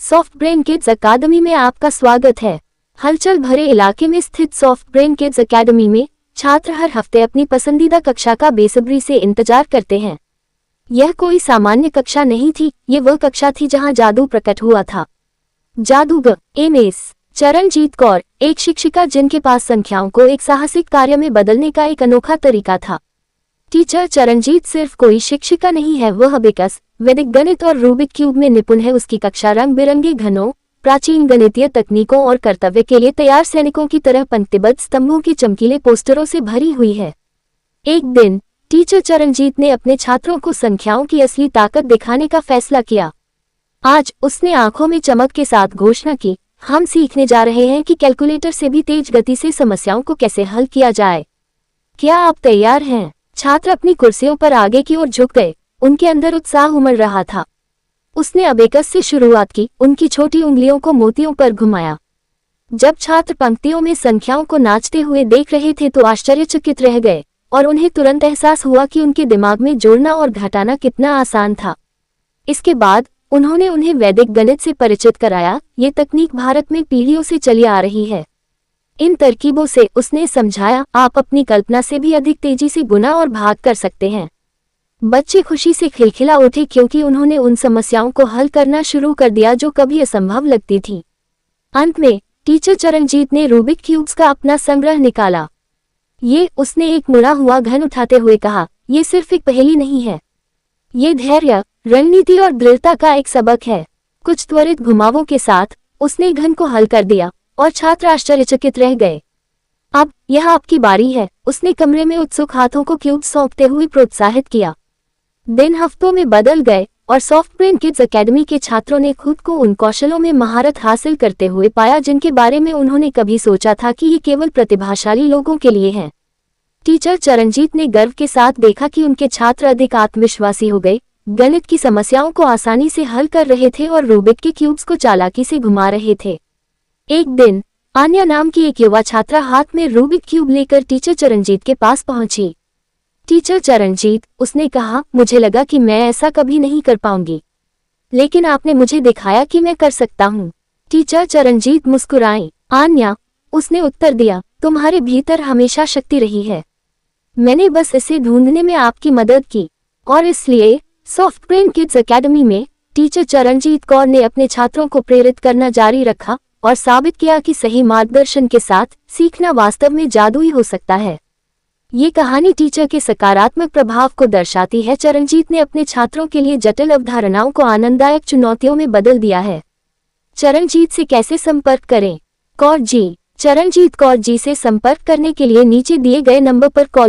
Soft brain kids अकादमी में आपका स्वागत है। हलचल भरे इलाके में स्थित सॉफ्ट ब्रेन किड्स अकादमी में छात्र हर हफ्ते अपनी पसंदीदा कक्षा का बेसब्री से इंतजार करते हैं। यह कोई सामान्य कक्षा नहीं थी, ये वह कक्षा थी जहां जादू प्रकट हुआ था। जादूगर एमएस चरणजीत कौर, एक शिक्षिका जिनके पास संख्याओं को एक साहसिक कार्य में बदलने का एक अनोखा तरीका था। टीचर चरणजीत सिर्फ कोई शिक्षिका नहीं है, वह अबेकस, वैदिक गणित और रूबिक क्यूब में निपुण है। उसकी कक्षा रंग बिरंगे घनों, प्राचीन गणितीय तकनीकों और कर्तव्य के लिए तैयार सैनिकों की तरह पंक्तिबद्ध स्तंभों के चमकीले पोस्टरों से भरी हुई है। एक दिन टीचर चरणजीत ने अपने छात्रों को संख्याओं की असली ताकत दिखाने का फैसला किया। आज उसने आंखों में चमक के साथ घोषणा की, हम सीखने जा रहे हैं कि कैलकुलेटर से भी तेज गति से समस्याओं को कैसे हल किया जाए। क्या आप तैयार हैं? छात्र अपनी कुर्सियों पर आगे की ओर झुक गए, उनके अंदर उत्साह उमड़ रहा था। उसने अबेकस से शुरुआत की, उनकी छोटी उंगलियों को मोतियों पर घुमाया। जब छात्र पंक्तियों में संख्याओं को नाचते हुए देख रहे थे तो आश्चर्यचकित रह गए और उन्हें तुरंत एहसास हुआ कि उनके दिमाग में जोड़ना और घटाना कितना आसान था। इसके बाद उन्होंने उन्हें वैदिक गणित से परिचित कराया। ये तकनीक भारत में पीढ़ियों से चली आ रही है। इन तरकीबों से उसने समझाया, आप अपनी कल्पना से भी अधिक तेजी से गुना और भाग कर सकते हैं। बच्चे खुशी से खिलखिला उठे क्योंकि उन्होंने उन समस्याओं को हल करना शुरू कर दिया जो कभी असंभव लगती थी। अंत में टीचर चरणजीत ने रूबिक क्यूब्स का अपना संग्रह निकाला। उसने एक मुड़ा हुआ घन उठाते हुए कहा, ये सिर्फ एक पहेली नहीं है, ये धैर्य, रणनीति और दृढ़ता का एक सबक है। कुछ त्वरित घुमावों के साथ उसने घन को हल कर दिया और छात्र आश्चर्यचकित रह गए। अब यह आपकी बारी है, उसने कमरे में उत्सुक हाथों को क्यूब सौंपते हुए प्रोत्साहित किया। दिन हफ्तों में बदल गए और सॉफ्ट ब्रेन किड्स अकेडमी के छात्रों ने खुद को उन कौशलों में महारत हासिल करते हुए पाया जिनके बारे में उन्होंने कभी सोचा था कि ये केवल प्रतिभाशाली लोगों के लिए हैं। टीचर चरणजीत ने गर्व के साथ देखा कि उनके छात्र अधिक आत्मविश्वासी हो गए, गणित की समस्याओं को आसानी से हल कर रहे थे और रूबिक के क्यूब्स को चालाकी से घुमा रहे थे। एक दिन आन्या नाम की एक युवा छात्रा हाथ में रूबिक क्यूब लेकर टीचर चरणजीत के पास पहुंची। टीचर चरणजीत, उसने कहा, मुझे लगा कि मैं ऐसा कभी नहीं कर पाऊंगी, लेकिन आपने मुझे दिखाया कि मैं कर सकता हूं। टीचर चरणजीत मुस्कुराई। आन्या, उसने उत्तर दिया, तुम्हारे भीतर हमेशा शक्ति रही है, मैंने बस इसे ढूंढने में आपकी मदद की। और इसलिए सॉफ्ट ब्रेन किड्स अकेडमी में टीचर चरणजीत कौर ने अपने छात्रों को प्रेरित करना जारी रखा और साबित किया कि सही मार्गदर्शन के साथ सीखना वास्तव में जादुई हो सकता है। ये कहानी टीचर के सकारात्मक प्रभाव को दर्शाती है। चरणजीत ने अपने छात्रों के लिए जटिल अवधारणाओं को आनंददायक चुनौतियों में बदल दिया है। चरणजीत से कैसे संपर्क करें? कौर जी, चरणजीत कौर जी से संपर्क करने के लिए नीचे दिए गए नंबर पर कॉल